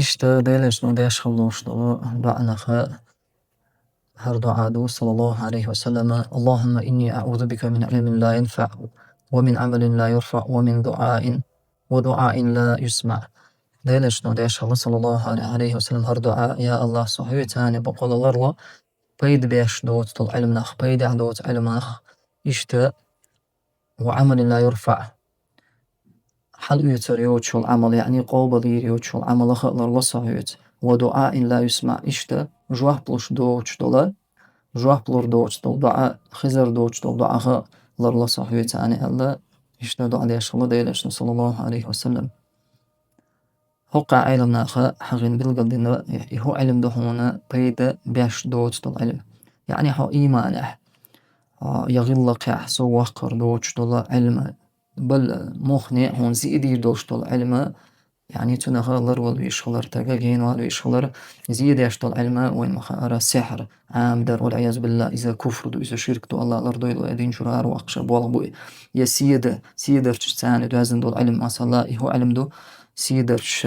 İşte değerleştiğinde yaşanmışlığı duanakı her duada sallallahu aleyhi ve selleme Allahümme inni a'udhu bike min ilmin la yenfa' ve min amelin la yurfa' ve min duain la yusma'. Değerleştiğinde yaşanlı sallallahu aleyhi ve sellem her dua ya Allah sahibi tani baqalalarla paydı beş doğut tol ilmnah paydı doğut ilmnah işte ve amelin la yurfa' حل يتريوت شو العمل يعني قوبل يريوت شو العمل خلر لصهيت ودعاء لا يسمع إشتا جواه بلش دوتش دولا جواه بلور دوتش دول دعاء خزر دوتش دول دعاء خلر لصهيت يعني الله إشتا دعاء ليش الله ديلش صلى الله عليه وسلم هقع علمنا حقين بالقدنا هو علم دهونا بيدا بيش دوتش دول علم يعني هو إيمانه يغلق يحسو وقر دوتش دول علم بل مخني هون زيد يدوشتول علم يعني تنغالر والويشغلر تاقاقين والويشغلر زيد يشتول علم وين مخارا سحر عامدر والعياذ بالله إذا كفر دو إذا شرك دو الله الأرض يلو يدين شرار وأقشى بوالبوي يا سيدر تشتاني دو هزن دو العلم أصلا هو علم دو سيدر تش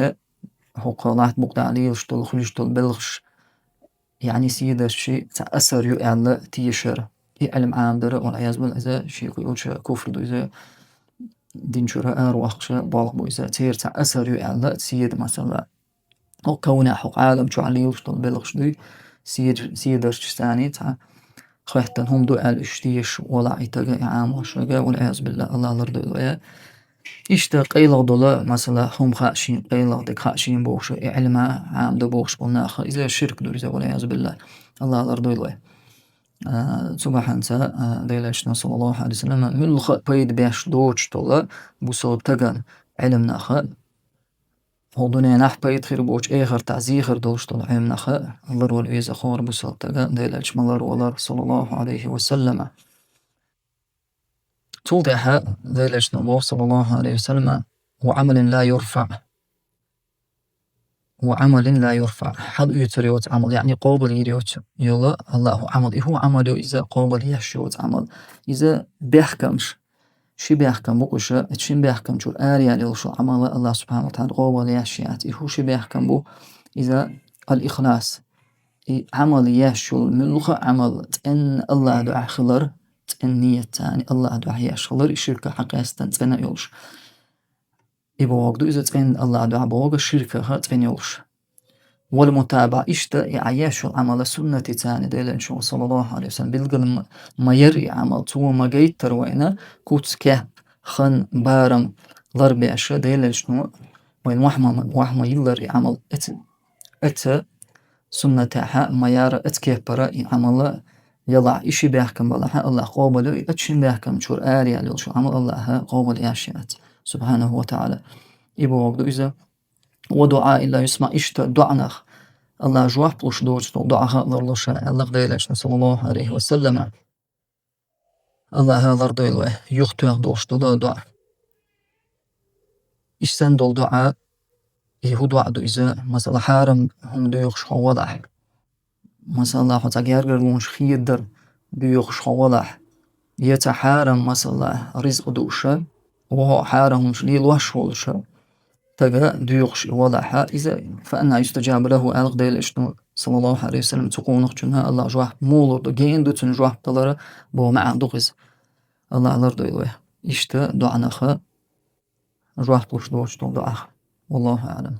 هو قالات بقد عليه يشتول خليشتول بلغش يعني سيدر شي تأثر يؤعل تيشر هي علم عامدر والعياذ بالله إذا شيء يقول كفر دو إذا دين شراء وأخشى بالغ بويسا تير تاع أثر يعلق سيد مثلا أو كونه حق عالم شو عليه وشتل بلغش دي سيد ثاني تاع خيحتن هم دو على اشتيش ولا عيتاقا عام وشاقا والعياذ بالله الله لرد الويا إشتا قيلغ دولا مثلا هم خاشين قيلغ ديك خاشين بوش علما عام دو بوش بلناخ إذا الشرك دو إذا والعياذ بالله الله لرد الويا subhansa deyleşne sallallahu aleyhi ve sellem mülxa payid beş doğuç tola bu sabab tagan ilim naxa hodune nah payid khir boç eğer ta'zihir doğuç tola ilim naxa Allah wal iza khor bu sabab tagan deyleşmalar olar sallallahu aleyhi ve sellem tuldaha deyleşne bu sallallahu aleyhi ve sellem ve amelin la yurfa' وعمل لا يرفع حد يتريوت عمل يعني قابل يريوت يلا الله عمل هو عمله إذا قابل يشيوت عمل إذا بيحكمش شي بيحكم بو شي بيحكم شو آريا شو عمل الله سبحانه وتعالى قابل يشيات هو شي بيحكم بو إذا الإخلاص عمل يشول ملخ عمل إن الله دعا خلر إن نية تاني الله دعا يشخلر الشركة حقيقة تنا يولش يبوغدو إذا تفين الله دعا بوغ الشركة تفين يولش والمتابعة إشتا يعيش العمل سنة تاني ديلن شو صلى الله عليه وسلم بيلقى ما يري عمل تو ما جيت تروينا كوتس كه خن بارم ضربي أشياء ديلن شنو وين وحما يلري عمل ات سنة تاعها ما يرى ات كيف برا عمل يضع إشي بيحكم بالله الله قابل اتشين بيحكم شو آريا شو عمل الله قابل ياشيات سبحانه وتعالى يبو وقدو إذا ودعاء إلا يسمع إشتا دعنخ الله جواه بلوش دوش دعاء الله شاء الله ديلش صلى الله عليه وسلم الله هذا ديلوه يختار دوش دعاء إشتن دول دعاء يهود دو إذا مثلا حارم هم دو يخش حوالح مثلا الله حتى يرجعونش خيدر دو يخش حوالح يتحارم مثلا رزق دوشة وهو حارم شليل وشولش تجا ديوخش وضعها إذا فأنا يستجاب له ألق ديل إشتو صلى الله عليه وسلم تقول نخشنها الله جواه مولر دو جين دو تنجواه بطلرة بو مع دوغز الله لرد إلوه إشتا دعنا خا جواه بلوش دوش دعاه والله أعلم